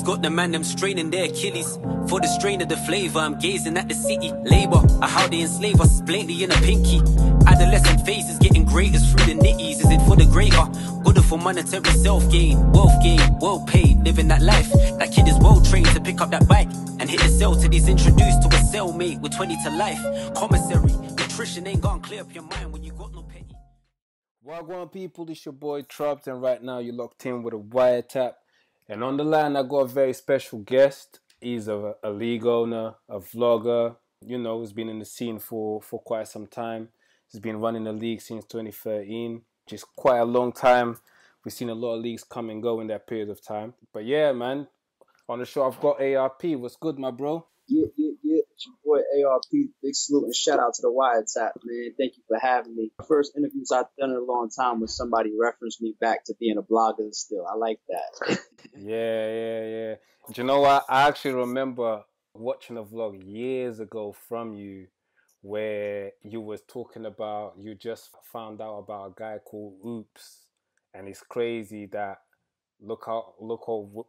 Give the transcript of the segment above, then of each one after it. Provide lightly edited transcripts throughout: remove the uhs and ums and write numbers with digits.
Got the man them straining their Achilles. For the strain of the flavor, I'm gazing at the city. Labor, how they enslave us, blatantly in a pinky. Adolescent phases getting greatest through the nitties. Is it for the greater? Good for monetary self-gain, well paid, living that life. That kid is well trained to pick up that bike and hit the cell till he's introduced to a cellmate with 20 to life. Commissary, nutrition ain't gonna clear up your mind when you got no petty. Wagwan people, it's your boy Trubbed, and right now you're locked in with a Wiretap. And on the line, I got a very special guest. He's a league owner, a vlogger. You know, he's been in the scene for quite some time. He's been running the league since 2013, which is quite a long time. We've seen a lot of leagues come and go in that period of time. But yeah, man, on the show, I've got ARP. What's good, my bro? Yeah. It's your boy ARP. Big salute and shout out to the Wiretap, man. Thank you for having me. First interviews I've done in a long time when somebody referenced me back to being a blogger still. I like that. Yeah. Do you know what? I actually remember watching a vlog years ago from you where you was talking about, you just found out about a guy called Oops. And it's crazy that look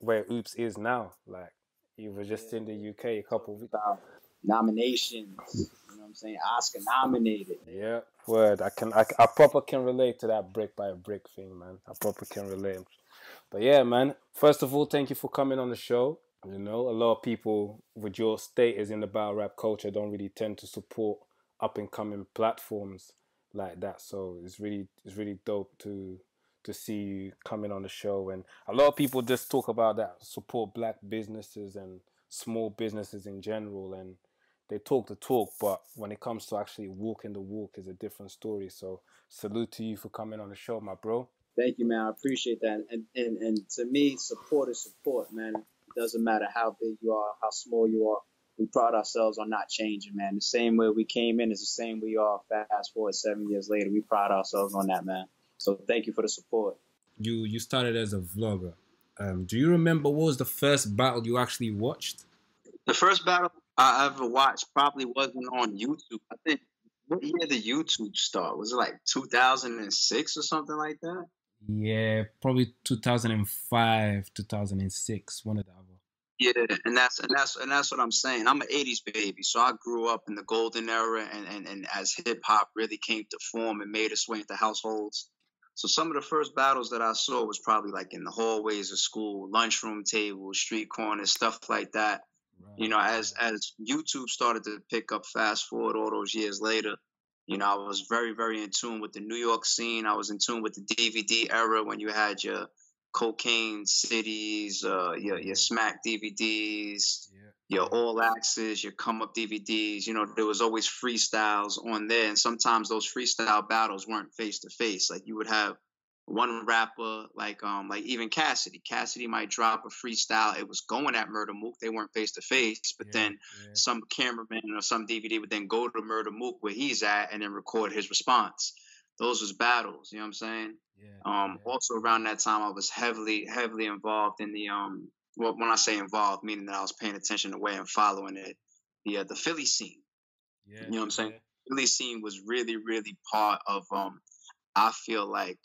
where Oops is now. Like, he was just in the UK a couple of weeks ago. Nominations, you know what I'm saying? Oscar nominated. Yeah, word. I proper can relate to that brick by brick thing, man. I proper can relate. But yeah, man. First of all, thank you for coming on the show. You know, a lot of people with your status in the battle rap culture don't really tend to support up and coming platforms like that. So it's really dope to see you coming on the show. And a lot of people just talk about that, support black businesses and small businesses in general, and they talk the talk, but when it comes to actually walking the walk is a different story. So salute to you for coming on the show, my bro. Thank you, man. I appreciate that. And to me, support is support, man. It doesn't matter how big you are, how small you are. We pride ourselves on not changing, man. The same way we came in is the same we are fast forward 7 years later. We pride ourselves on that, man. So thank you for the support. You started as a vlogger. Do you remember what was the first battle you actually watched? The first battle I ever watched probably wasn't on YouTube. I think, what year did YouTube start? Was it like 2006 or something like that? Yeah, probably 2005, 2006, one of the other. Yeah, and that's what I'm saying. I'm an 80s baby, so I grew up in the golden era, and as hip hop really came to form and made its way into households. So some of the first battles that I saw was probably like in the hallways of school, lunchroom tables, street corners, stuff like that. Right. You know, as YouTube started to pick up, fast forward all those years later, you know, I was very, very in tune with the New York scene. I was in tune with the DVD era when you had your Cocaine Cities, your Smack DVDs, your All Access, your Come Up DVDs. You know, there was always freestyles on there, and sometimes those freestyle battles weren't face to face. Like you would have one rapper, like even Cassidy. Cassidy might drop a freestyle. It was going at Murder Mook. They weren't face to face, but then some cameraman or some DVD would then go to Murder Mook where he's at and then record his response. Those was battles. You know what I'm saying? Also around that time, I was heavily involved in the well, when I say involved, meaning that I was paying attention to where and following it, the Philly scene. You know what I'm saying? Philly scene was really part of I feel like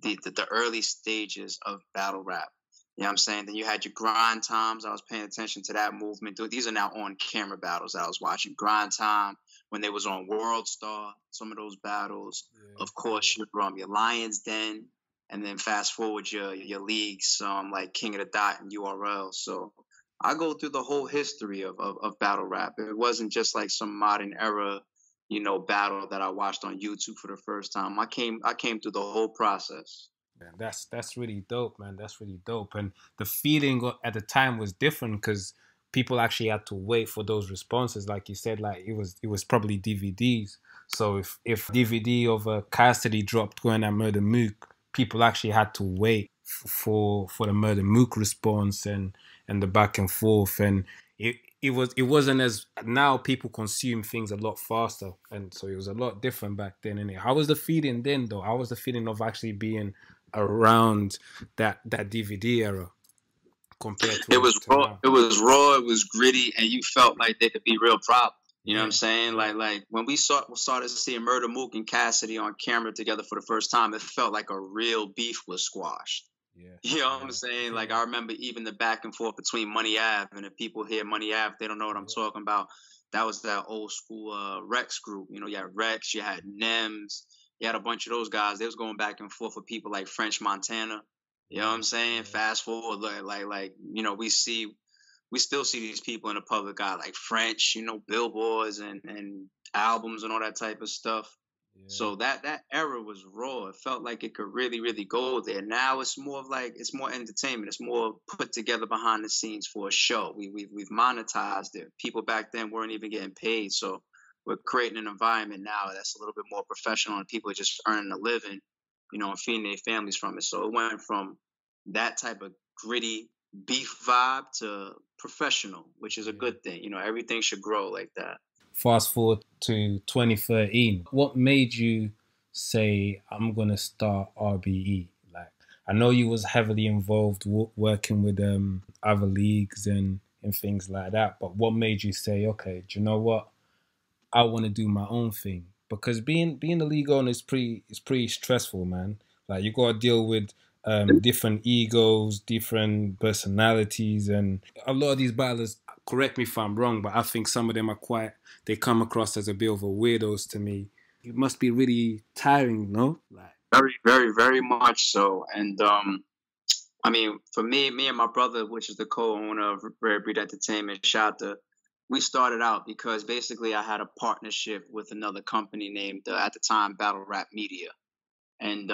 the early stages of battle rap. You know what I'm saying? Then you had your Grind Times. I was paying attention to that movement. These are now on camera battles that I was watching. Grind Time, when they was on World Star, some of those battles. Of course, your Lion's Den, and then fast forward your leagues, like King of the Dot and URL. So I go through the whole history of battle rap. It wasn't just like some modern era, you know, battle that I watched on YouTube for the first time. I came through the whole process. Man, that's really dope, man. That's really dope. And the feeling at the time was different because people actually had to wait for those responses. Like you said, like it was probably DVDs. So if DVD of Cassidy dropped going at Murder Mook, people actually had to wait for the Murder Mook response and the back and forth. And it wasn't as, now people consume things a lot faster, and so it was a lot different back then. Innit? How was the feeling then though? How was the feeling of actually being around that DVD era? compared It to was raw. now. It was raw. It was gritty, and you felt like there could be real problems. You know what I'm saying? Yeah. Like when we started seeing Murder Mook and Cassidy on camera together for the first time, it felt like a real beef was squashed. Yeah. You know what I'm saying? Like I remember even the back and forth between Money Ave, and if people hear Money Ave, they don't know what I'm talking about. That was that old school Rex group. You know, you had Rex, you had Nems, you had a bunch of those guys. They was going back and forth with people like French Montana. You know what I'm saying? Yeah. Fast forward, like you know, we still see these people in the public eye, like French, you know, billboards and albums and all that type of stuff. Yeah. So that era was raw. It felt like it could really, really go there. Now it's more of like, it's more entertainment. It's more put together behind the scenes for a show. We've monetized it. People back then weren't even getting paid. So we're creating an environment now that's a little bit more professional, and people are just earning a living, you know, and feeding their families from it. So it went from that type of gritty beef vibe to professional, which is a good thing. You know, everything should grow like that. Fast forward to 2013. What made you say, I'm going to start RBE? Like, I know you was heavily involved working with other leagues and things like that, but what made you say, okay, do you know what? I want to do my own thing? Because being the league owner is pretty stressful, man. Like, you got to deal with different egos, different personalities, and a lot of these battlers, correct me if I'm wrong, but I think some of them they come across as a bit of a weirdos to me. It must be really tiring, no? Like, very, very, very much so. And I mean, for me and my brother, which is the co-owner of Rare Breed Entertainment, Shata, we started out because basically I had a partnership with another company named, at the time, Battle Rap Media. And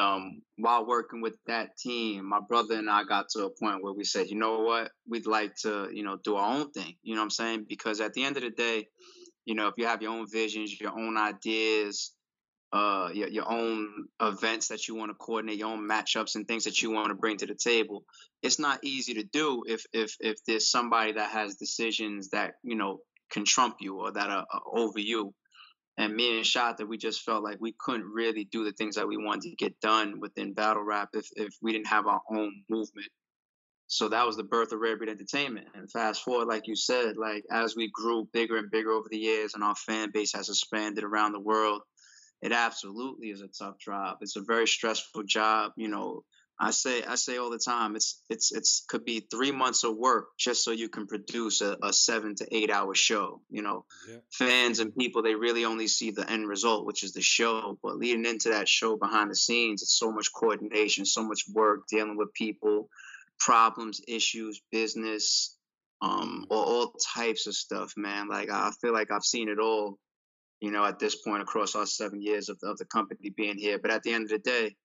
while working with that team, my brother and I got to a point where we said, you know what, we'd like to, you know, do our own thing. You know what I'm saying? Because at the end of the day, you know, if you have your own visions, your own ideas, your own events that you want to coordinate, your own matchups and things that you want to bring to the table, it's not easy to do if there's somebody that has decisions that, you know, can trump you or that are over you. And me and Shata, we just felt like we couldn't really do the things that we wanted to get done within battle rap if we didn't have our own movement. So that was the birth of Rare Breed Entertainment. And fast forward, like you said, like as we grew bigger and bigger over the years and our fan base has expanded around the world, it absolutely is a tough job. It's a very stressful job. You know, I say all the time, it's could be 3 months of work just so you can produce a 7 to 8 hour show. You know, fans and people, they really only see the end result, which is the show. But leading into that show behind the scenes, it's so much coordination, so much work dealing with people, problems, issues, business, all types of stuff, man. Like I feel like I've seen it all, you know, at this point across our 7 years of the company being here. But at the end of the day,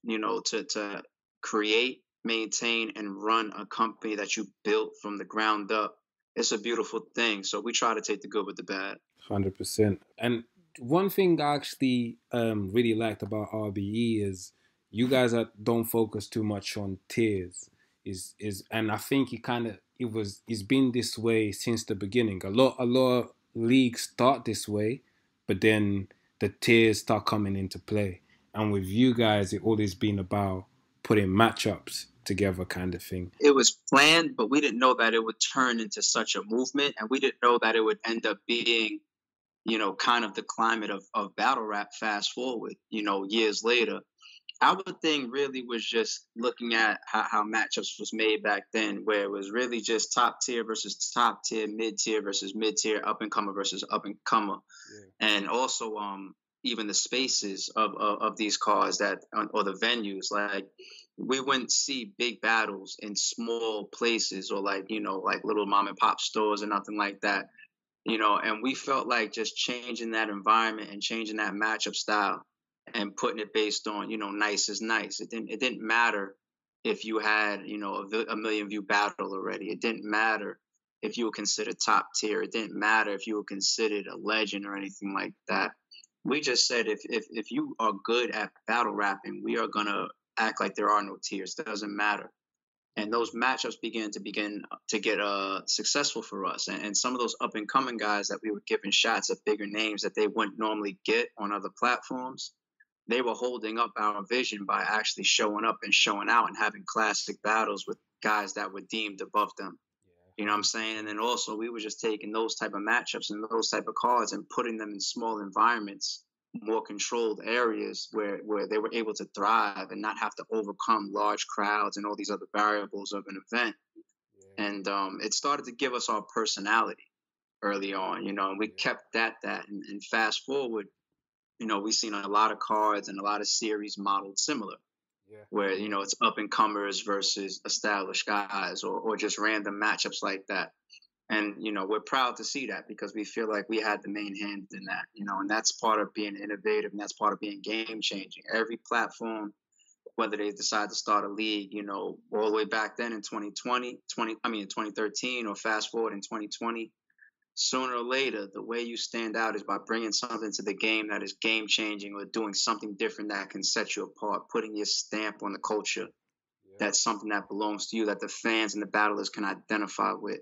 you know, to create, maintain, and run a company that you built from the ground up, it's a beautiful thing. So we try to take the good with the bad. 100%. And one thing I actually really liked about RBE is you guys don't focus too much on tiers. And I think it's been this way since the beginning. A lot of leagues start this way, but then the tiers start coming into play. And with you guys, it always been about putting matchups together, kind of thing. It was planned, but we didn't know that it would turn into such a movement, and we didn't know that it would end up being, you know, kind of the climate of battle rap fast forward, you know, years later. Our thing really was just looking at how matchups was made back then, where it was really just top tier versus top tier, mid tier versus mid tier, up and comer versus up and comer, and also even the spaces of these cars that or the venues. Like we wouldn't see big battles in small places or like, you know, like little mom and pop stores or nothing like that, you know. And we felt like just changing that environment and changing that matchup style and putting it based on, you know, nice is nice. It didn't matter if you had, you know, a million view battle already. It didn't matter if you were considered top tier. It didn't matter if you were considered a legend or anything like that. We just said if you are good at battle rapping, we are gonna act like there are no tiers. It doesn't matter. And those matchups began to get successful for us. And some of those up and coming guys that we were giving shots at bigger names that they wouldn't normally get on other platforms, they were holding up our vision by actually showing up and showing out and having classic battles with guys that were deemed above them. You know what I'm saying? And then also we were just taking those type of matchups and those type of cards and putting them in small environments, more controlled areas where they were able to thrive and not have to overcome large crowds and all these other variables of an event. And it started to give us our personality early on, you know, and we kept that. And fast forward, you know, we've seen a lot of cards and a lot of series modeled similar. Where, you know, it's up-and-comers versus established guys or just random matchups like that. And, you know, we're proud to see that because we feel like we had the main hand in that, you know, and that's part of being innovative and that's part of being game-changing. Every platform, whether they decide to start a league, you know, all the way back then in 2013 or fast forward in 2020, sooner or later, the way you stand out is by bringing something to the game that is game-changing or doing something different that can set you apart, putting your stamp on the culture. That's something that belongs to you, that the fans and the battlers can identify with.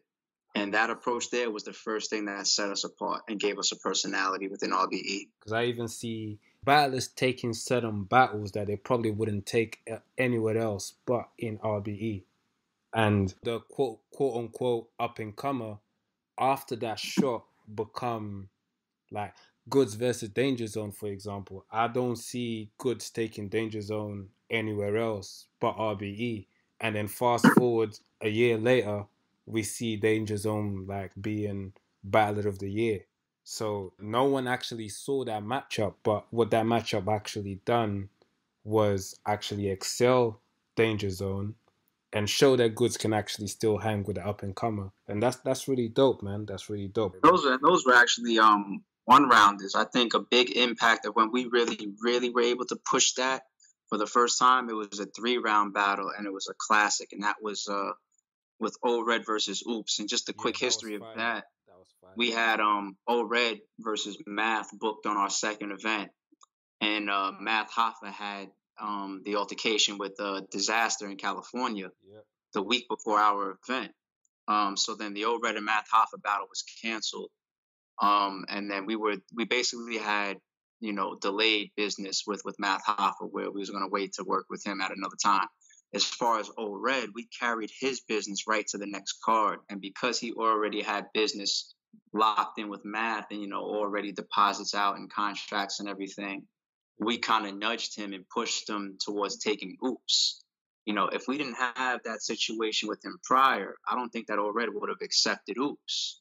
And that approach there was the first thing that set us apart and gave us a personality within RBE. Because I even see battlers taking certain battles that they probably wouldn't take anywhere else but in RBE. And the quote-unquote up-and-comer after that shot become like Goods versus Danger Zone, for example. I don't see Goods taking Danger Zone anywhere else but RBE. And then fast forward a year later, we see Danger Zone like being Battler of the Year. So no one actually saw that matchup, but what that matchup actually done was actually excel Danger Zone and show that Goods can actually still hang with the up-and-comer. And that's really dope, man. That's really dope. Those were actually one-rounders. I think a big impact of when we really were able to push that for the first time, it was a 3-round battle, and it was a classic, and that was with Old Red versus Oops. And just a quick history of that, we had Old Red versus Math booked on our second event, and Math Hoffa had the altercation with Disaster in California the week before our event. So then the Old Red and Math Hoffa battle was canceled. And then we basically had, you know, delayed business with Math Hoffa, where we was going to wait to work with him at another time. As far as Old Red, we carried his business right to the next card. And because he already had business locked in with Math and, you know, already deposits out and contracts and everything, we kind of nudged him and pushed him towards taking Oops. You know, if we didn't have that situation with him prior, I don't think that Old Red would have accepted Oops.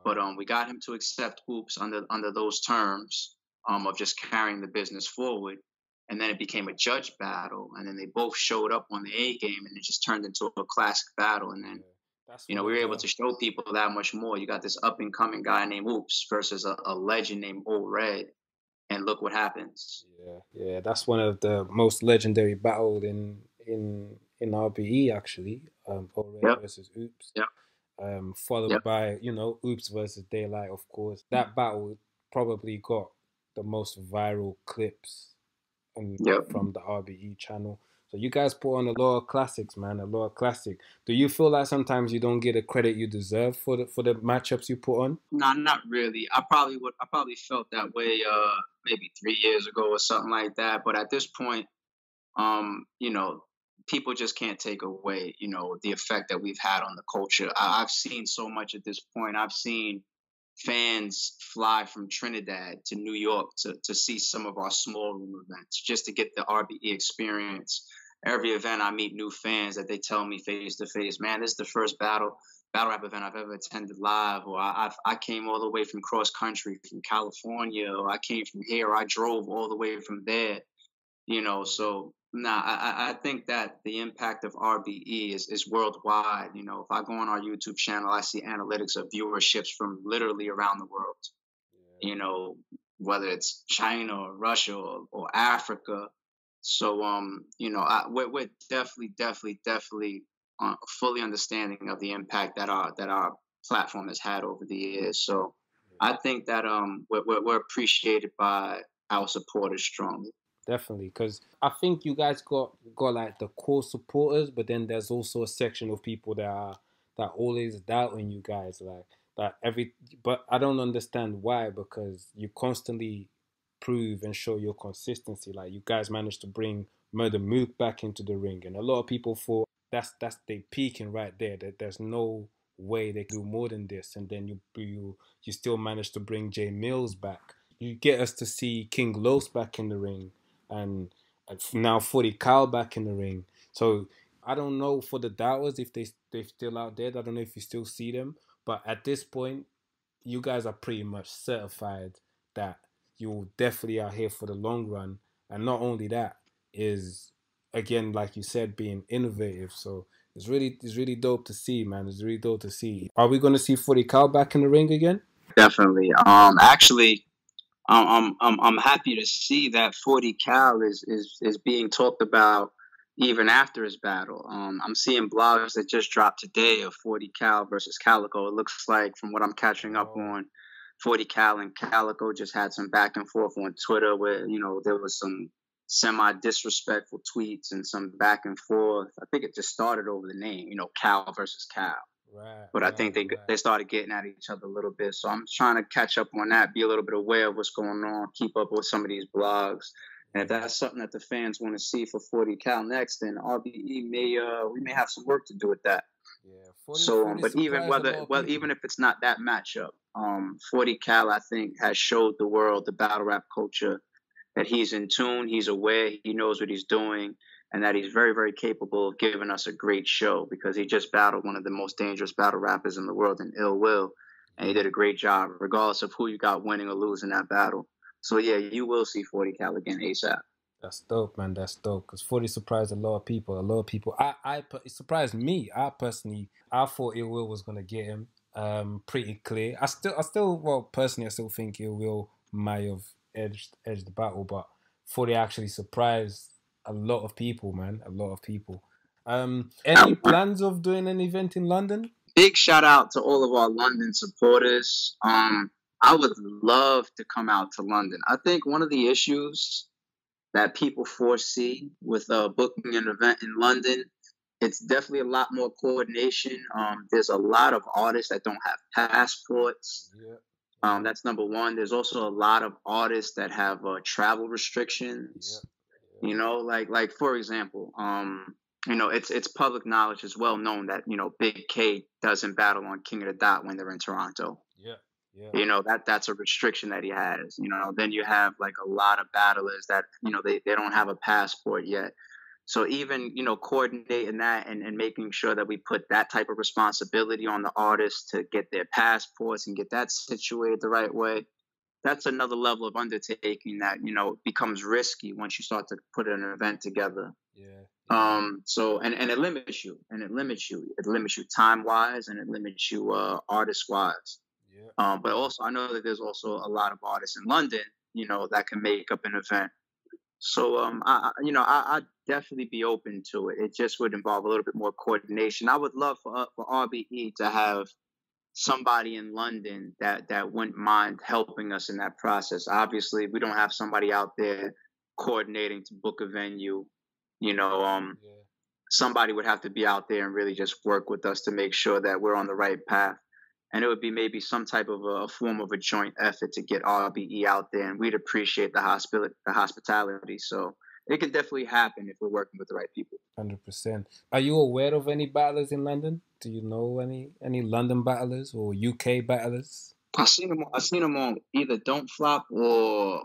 But we got him to accept Oops under those terms of just carrying the business forward. And then it became a judge battle. And then they both showed up on the A game, and it just turned into a classic battle. And then, you know, we were able to show people that much more. You got this up-and-coming guy named Oops versus a legend named Old Red. And look what happens. Yeah, that's one of the most legendary battles in RBE, actually. Old Red versus Oops. Followed by, you know, Oops versus Daylight, of course. That battle probably got the most viral clips from the RBE channel. So you guys put on a lot of classics, man, a lot of classic. Do you feel like sometimes you don't get the credit you deserve for the matchups you put on? No, not really. I probably felt that way maybe 3 years ago or something like that. But at this point, you know, people just can't take away, you know, the effect that we've had on the culture. I've seen so much at this point. I've seen fans fly from Trinidad to New York to see some of our small room events just to get the RBE experience. Every event I meet new fans that they tell me face to face, man, this is the first battle rap event I've ever attended live, or I came all the way from cross country from California, or I came from here, or I drove all the way from there, you know. So I think that the impact of RBE is worldwide. You know, if I go on our YouTube channel, I see analytics of viewerships from literally around the world. You know, whether it's China or Russia or Africa. So, you know, we're definitely fully understanding of the impact that our platform has had over the years. So, I think that we're appreciated by our supporters strongly. Definitely, because I think you guys got like the core supporters, but then there's also a section of people that always doubting you guys, like but I don't understand why, because you constantly prove and show your consistency. Like, you guys managed to bring Murder Mook back into the ring, and a lot of people thought that's they peaking right there. That there's no way they can do more than this. And then you still manage to bring Jay Mills back. You get us to see King Los back in the ring, and now 40 Cal back in the ring. So I don't know for the doubters if they're still out there. I don't know if you still see them, but at this point, you guys are pretty much certified that you definitely are here for the long run. And not only that, is again, like you said, being innovative. So it's really dope to see, man. It's really dope to see. Are we gonna see 40 Cal back in the ring again? Definitely. Actually, I'm happy to see that 40 Cal is being talked about even after his battle. I'm seeing blogs that just dropped today of 40 Cal versus Calico. It looks like, from what I'm catching up on, 40 Cal and Calico just had some back and forth on Twitter where, there was some semi-disrespectful tweets and some back and forth. I think it just started over the name, Cal versus Cal. Right, but I think they started getting at each other a little bit. So I'm trying to catch up on that, be a little bit aware of what's going on, keep up with some of these blogs. And if that's something that the fans want to see for 40 Cal next, then RBE we may have some work to do with that. Yeah, 40, so, 40 but even if it's not that matchup, 40 Cal, I think, has showed the world, the battle rap culture, that he's in tune, he's aware, he knows what he's doing, and that he's very, very capable of giving us a great show, because he just battled one of the most dangerous battle rappers in the world in Ill Will, and he did a great job, regardless of who you got winning or losing that battle. So, yeah, you will see 40 Cal again ASAP. That's dope, man. That's dope. Because 40 surprised a lot of people. It surprised me. I thought Ill Will was gonna get him. Pretty clear. Personally, I still think Ill Will might have edged the battle, but 40 actually surprised a lot of people, man. A lot of people. Any plans of doing an event in London? Big shout out to all of our London supporters. I would love to come out to London. I think one of the issues that people foresee with booking an event in London, it's definitely a lot more coordination. There's a lot of artists that don't have passports. Yeah. That's number one. There's also a lot of artists that have travel restrictions. Yeah. Like for example, it's public knowledge. It's well known that Big K doesn't battle on King of the Dot when they're in Toronto. Yeah. Yeah. That's a restriction that he has. Then you have like a lot of battlers that they don't have a passport yet. So even coordinating that and making sure that we put that type of responsibility on the artists to get their passports and get that situated the right way, that's another level of undertaking that becomes risky once you start to put an event together. Yeah. So and it limits you, it limits you time wise, and it limits you artist wise. Yeah. But also I know that there's also a lot of artists in London that can make up an event. So I'd definitely be open to it. It just would involve a little bit more coordination. I would love for RBE to have somebody in London that wouldn't mind helping us in that process. Obviously, we don't have somebody out there coordinating to book a venue. Somebody would have to be out there and really just work with us to make sure that we're on the right path. And it would be maybe some type of a form of a joint effort to get RBE out there, and we'd appreciate the hospitality. So it can definitely happen if we're working with the right people. 100%. Are you aware of any battlers in London? Do you know any London battlers or UK battlers? I've seen them on either Don't Flop or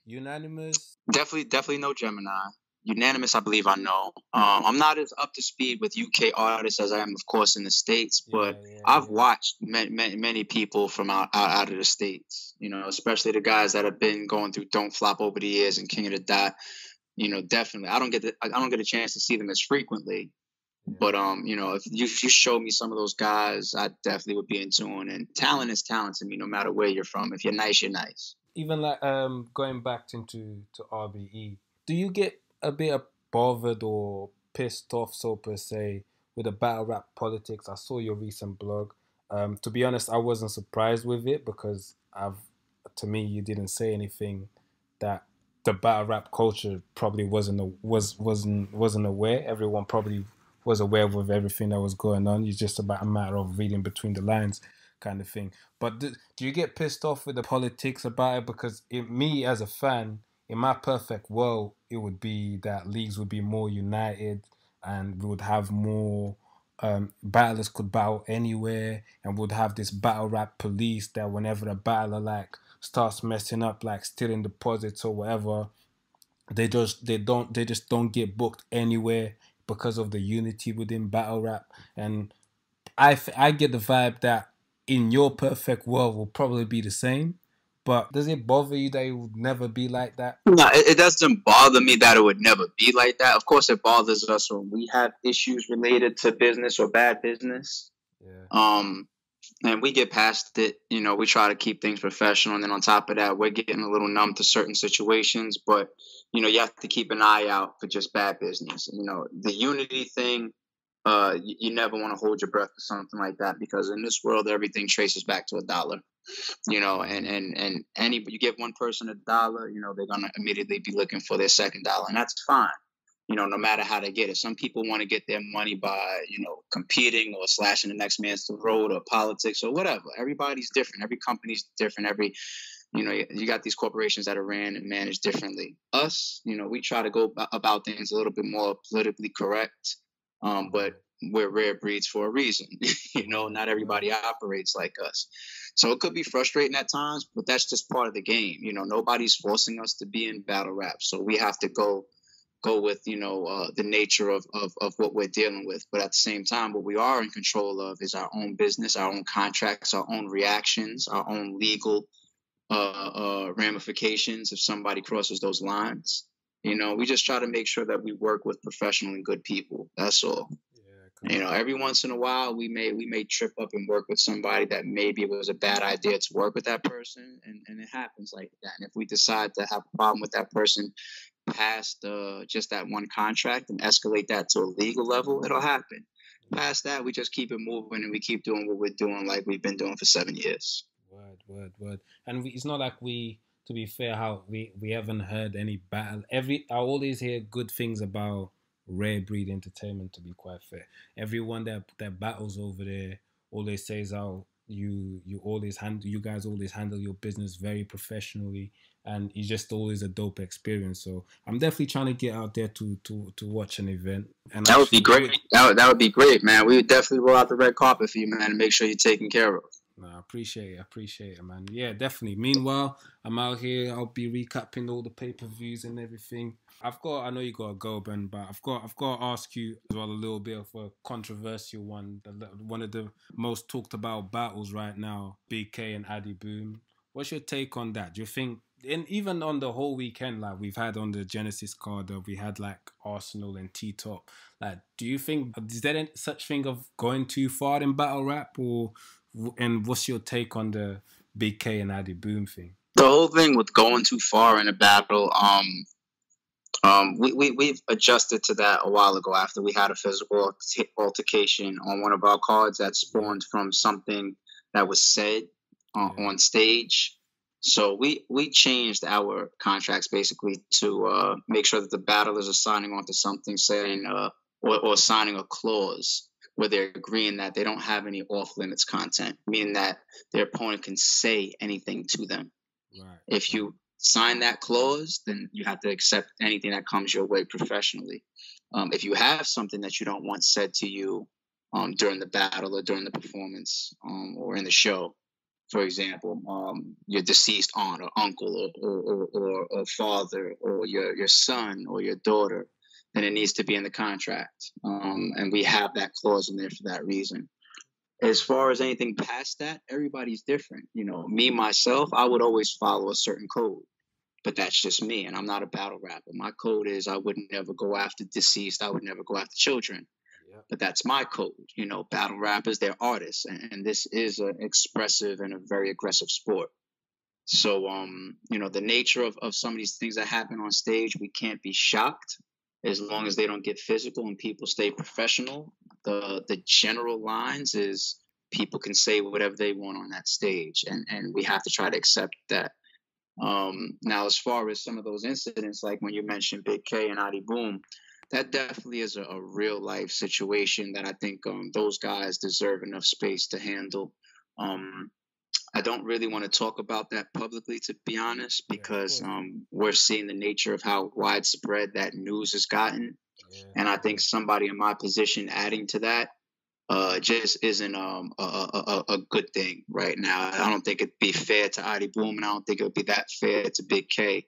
Unanimous. Definitely no Gemini. Unanimous, I believe I know. I'm not as up to speed with UK artists as I am, of course, in the States, but I've watched many people from out of the States, especially the guys that have been going through Don't Flop over the years and King of the Dot. Definitely. I don't get a chance to see them as frequently. Yeah. But if you show me some of those guys, I definitely would be in tune. And talent is talent to me, no matter where you're from. If you're nice, you're nice. Even like going back to RBE, do you get a bit bothered or pissed off, so per se, with the battle rap politics? I saw your recent blog. To be honest, I wasn't surprised with it, because to me, you didn't say anything that the battle rap culture probably wasn't aware. Everyone probably was aware of everything that was going on. It's just about a matter of reading between the lines, kind of thing. But do you get pissed off with the politics about it? Because me as a fan, in my perfect world, it would be that leagues would be more united, and we would have more battlers could battle anywhere, and would have this battle rap police that whenever a battler like starts messing up, like stealing deposits or whatever, they just don't get booked anywhere because of the unity within battle rap. And I get the vibe that in your perfect world will probably be the same. But does it bother you that it would never be like that? No, it doesn't bother me that it would never be like that. Of course, it bothers us when we have issues related to business or bad business. Yeah. And we get past it. You know, we try to keep things professional. And then on top of that, we're getting a little numb to certain situations. But, you know, you have to keep an eye out for just bad business. You know, the unity thing, you never want to hold your breath for something like that, because in this world, everything traces back to $1. You know, and you give one person $1, you know, they're gonna immediately be looking for their second dollar, and that's fine. You know, no matter how they get it. Some people want to get their money by, you know, competing or slashing the next man's throat or politics or whatever. Everybody's different. Every company's different. You know, you got these corporations that are ran and managed differently. Us, you know, we try to go about things a little bit more politically correct, but we're rare breeds for a reason. You know, not everybody operates like us. So it could be frustrating at times, but that's just part of the game. You know, nobody's forcing us to be in battle rap. So we have to go with, you know, the nature of what we're dealing with. But at the same time, what we are in control of is our own business, our own contracts, our own reactions, our own legal ramifications if somebody crosses those lines. You know, we just try to make sure that we work with professional and good people. That's all. You know, every once in a while, we may trip up and work with somebody that maybe it was a bad idea to work with that person, and it happens like that. And if we decide to have a problem with that person past just that one contract and escalate that to a legal level, it'll happen. Past that, we just keep it moving and we keep doing what we're doing like we've been doing for 7 years. Word. And it's not like to be fair, how we haven't heard any battle. I always hear good things about Rare Breed Entertainment, to be quite fair. Everyone that battles over there always says how you guys always handle your business very professionally, and it's just always a dope experience. So I'm definitely trying to get out there to watch an event. And that would be great. That would be great, man. We would definitely roll out the red carpet for you, man, and make sure you're taken care of. No, I appreciate it, man. Yeah, definitely. Meanwhile, I'm out here. I'll be recapping all the pay-per-views and everything. I know you gotta go, Ben, but I've got to ask you as well a little bit of a controversial one. One of the most talked about battles right now, BK and AH Di Boom. What's your take on that? Do you think, and even on the whole weekend, like we've had on the Genesis card, we had like Arsenal and T-Top. Like, do you think, is there any such thing of going too far in battle rap, and what's your take on the BK and AH Di Boom thing? The whole thing with going too far in a battle, we've adjusted to that a while ago after we had a physical altercation on one of our cards that spawned from something that was said on stage. So we changed our contracts basically to make sure that the battlers are signing on to something saying or signing a clause where they're agreeing that they don't have any off-limits content, meaning that their opponent can say anything to them. Right. If you sign that clause, then you have to accept anything that comes your way professionally. If you have something that you don't want said to you during the battle or during the performance or in the show, for example, your deceased aunt or uncle or father or your son or your daughter, then it needs to be in the contract. And we have that clause in there for that reason. As far as anything past that, everybody's different. You know, me, myself, I would always follow a certain code. But that's just me, and I'm not a battle rapper. My code is I would never go after deceased. I would never go after children. Yep. But that's my code. You know, battle rappers, they're artists, and this is an expressive and a very aggressive sport. So, you know, the nature of some of these things that happen on stage, we can't be shocked as long as they don't get physical and people stay professional. The general lines is people can say whatever they want on that stage, and we have to try to accept that. Now, as far as some of those incidents, like when you mentioned Big K and AH Di Boom, that definitely is a real life situation that I think those guys deserve enough space to handle. I don't really want to talk about that publicly, to be honest, because we're seeing the nature of how widespread that news has gotten. And I think somebody in my position adding to that just isn't a good thing right now. I don't think it'd be fair to AH Di Boom, and I don't think it would be that fair to Big K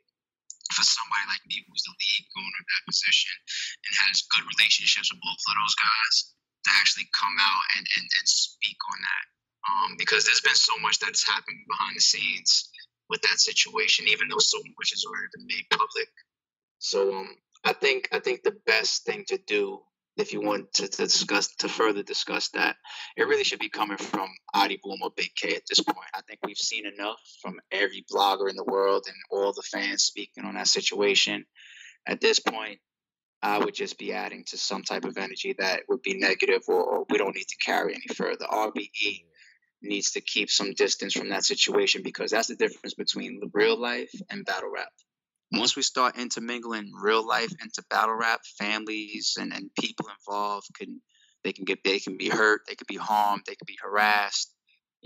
for somebody like me who's the lead owner in that position and has good relationships with both of those guys to actually come out and speak on that. Because there's been so much that's happened behind the scenes with that situation, even though so much has already been made public. So I think the best thing to do, if you want to further discuss that, it really should be coming from AH Di Boom or Big K at this point. I think we've seen enough from every blogger in the world and all the fans speaking on that situation. At this point, I would just be adding to some type of energy that would be negative, or we don't need to carry any further. RBE needs to keep some distance from that situation, because that's the difference between the real life and battle rap. Once we start intermingling real life into battle rap, families and people involved can be hurt, they could be harmed, they could be harassed.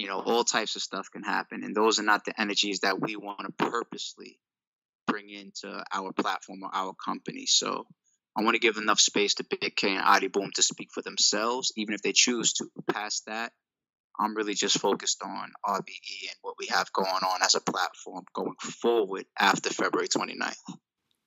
All types of stuff can happen, and those are not the energies that we want to purposely bring into our platform or our company. So I want to give enough space to Big K and AH Di Boom to speak for themselves, even if they choose to. Past that, I'm really just focused on RBE and what we have going on as a platform going forward after February 29th.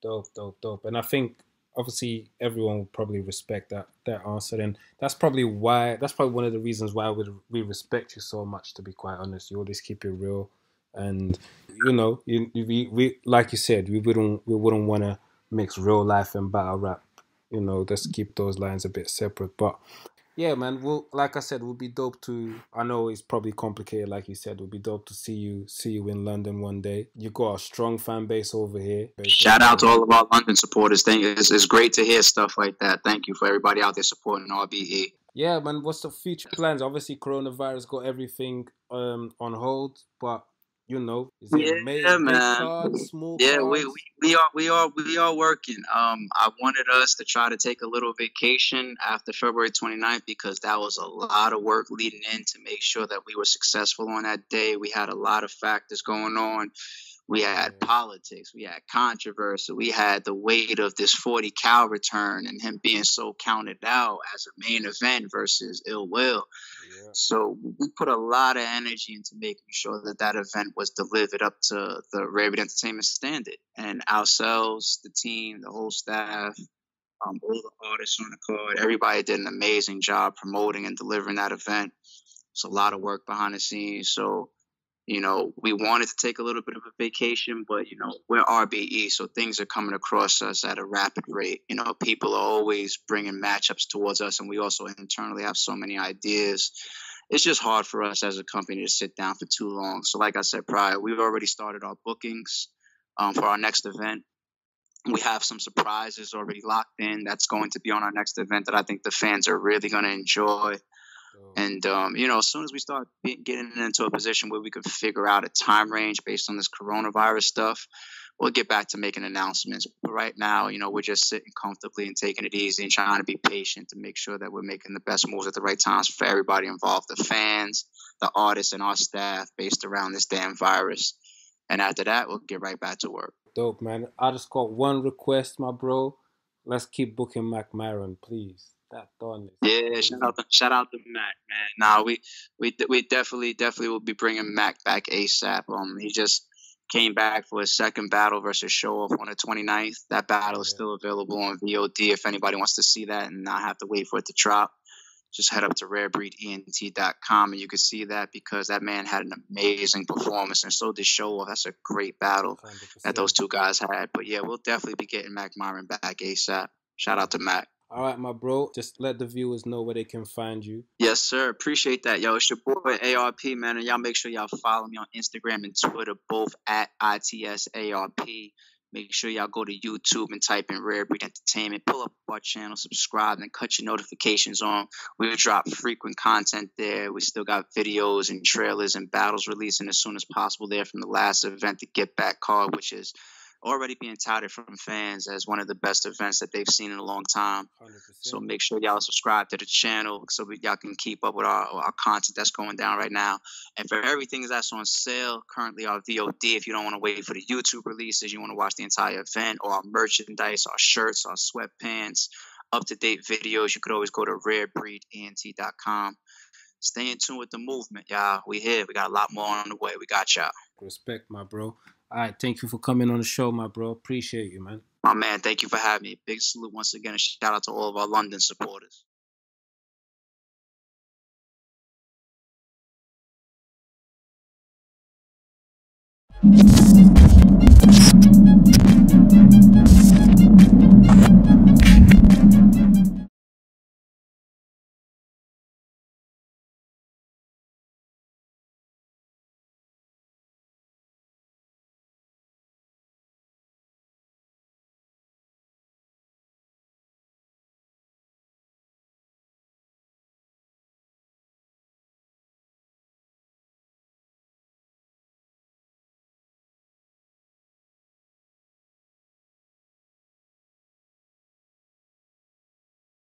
Dope. And I think obviously everyone will probably respect that answer, and that's probably one of the reasons why we respect you so much. To be quite honest, you always keep it real, and we like you said, we wouldn't want to mix real life and battle rap. Let's keep those lines a bit separate, but. Yeah, man. Well, like I said, would be dope to. I know it's probably complicated, like you said. Would be dope to see you in London one day. You got a strong fan base over here. Shout out to all of our London supporters. It's great to hear stuff like that. Thank you for everybody out there supporting RBE. Yeah, man. What's the future plans? Obviously, coronavirus got everything on hold, but. Is it big cards, small cards? we are working. I wanted us to try to take a little vacation after February 29th, because that was a lot of work leading in to make sure that we were successful on that day. We had a lot of factors going on. We had politics, we had controversy, we had the weight of this 40 Cal return and him being so counted out as a main event versus Ill Will. Yeah. So we put a lot of energy into making sure that event was delivered up to the Rare Breed Entertainment standard. And ourselves, the team, the whole staff, all the artists on the card, everybody did an amazing job promoting and delivering that event. It's a lot of work behind the scenes. So we wanted to take a little bit of a vacation, but, we're RBE, so things are coming across us at a rapid rate. People are always bringing matchups towards us, and we also internally have so many ideas. It's just hard for us as a company to sit down for too long. So like I said prior, we've already started our bookings for our next event. We have some surprises already locked in that's going to be on our next event that I think the fans are really going to enjoy. And, as soon as we start getting into a position where we can figure out a time range based on this coronavirus stuff, we'll get back to making announcements. But right now, we're just sitting comfortably and taking it easy and trying to be patient to make sure that we're making the best moves at the right times for everybody involved, the fans, the artists, and our staff based around this damn virus. And after that, we'll get right back to work. Dope, man. I just got one request, my bro. Let's keep booking Mac Maron, please. Yeah, shout out to Mac, man. Nah, we definitely will be bringing Mac back ASAP. He just came back for his second battle versus Show Off on the 29th. That battle is still available on VOD if anybody wants to see that and not have to wait for it to drop. Just head up to rarebreedent.com and you can see that, because that man had an amazing performance, and so did Show Off. That's a great battle 100%. That those two guys had. But yeah, we'll definitely be getting Mac Myron back ASAP. Shout out to Mac. All right, my bro. Just let the viewers know where they can find you. Yes, sir. Appreciate that. Yo, it's your boy ARP, man. And y'all make sure y'all follow me on Instagram and Twitter, both at ITSARP. Make sure y'all go to YouTube and type in Rare Breed Entertainment. Pull up our channel, subscribe, and cut your notifications on. We drop frequent content there. We still got videos and trailers and battles releasing as soon as possible there from the last event, the Get Back card, which is already being touted from fans as one of the best events that they've seen in a long time. 100%. So make sure y'all subscribe to the channel so y'all can keep up with our content that's going down right now. And for everything that's on sale, currently our VOD, if you don't want to wait for the YouTube releases, you want to watch the entire event, or our merchandise, our shirts, our sweatpants, up-to-date videos, you could always go to rarebreedent.com. Stay in tune with the movement, y'all. We here. We got a lot more on the way. We got y'all. Respect, my bro. All right, thank you for coming on the show, my bro. Appreciate you, man. My man, thank you for having me. Big salute once again, and shout out to all of our London supporters.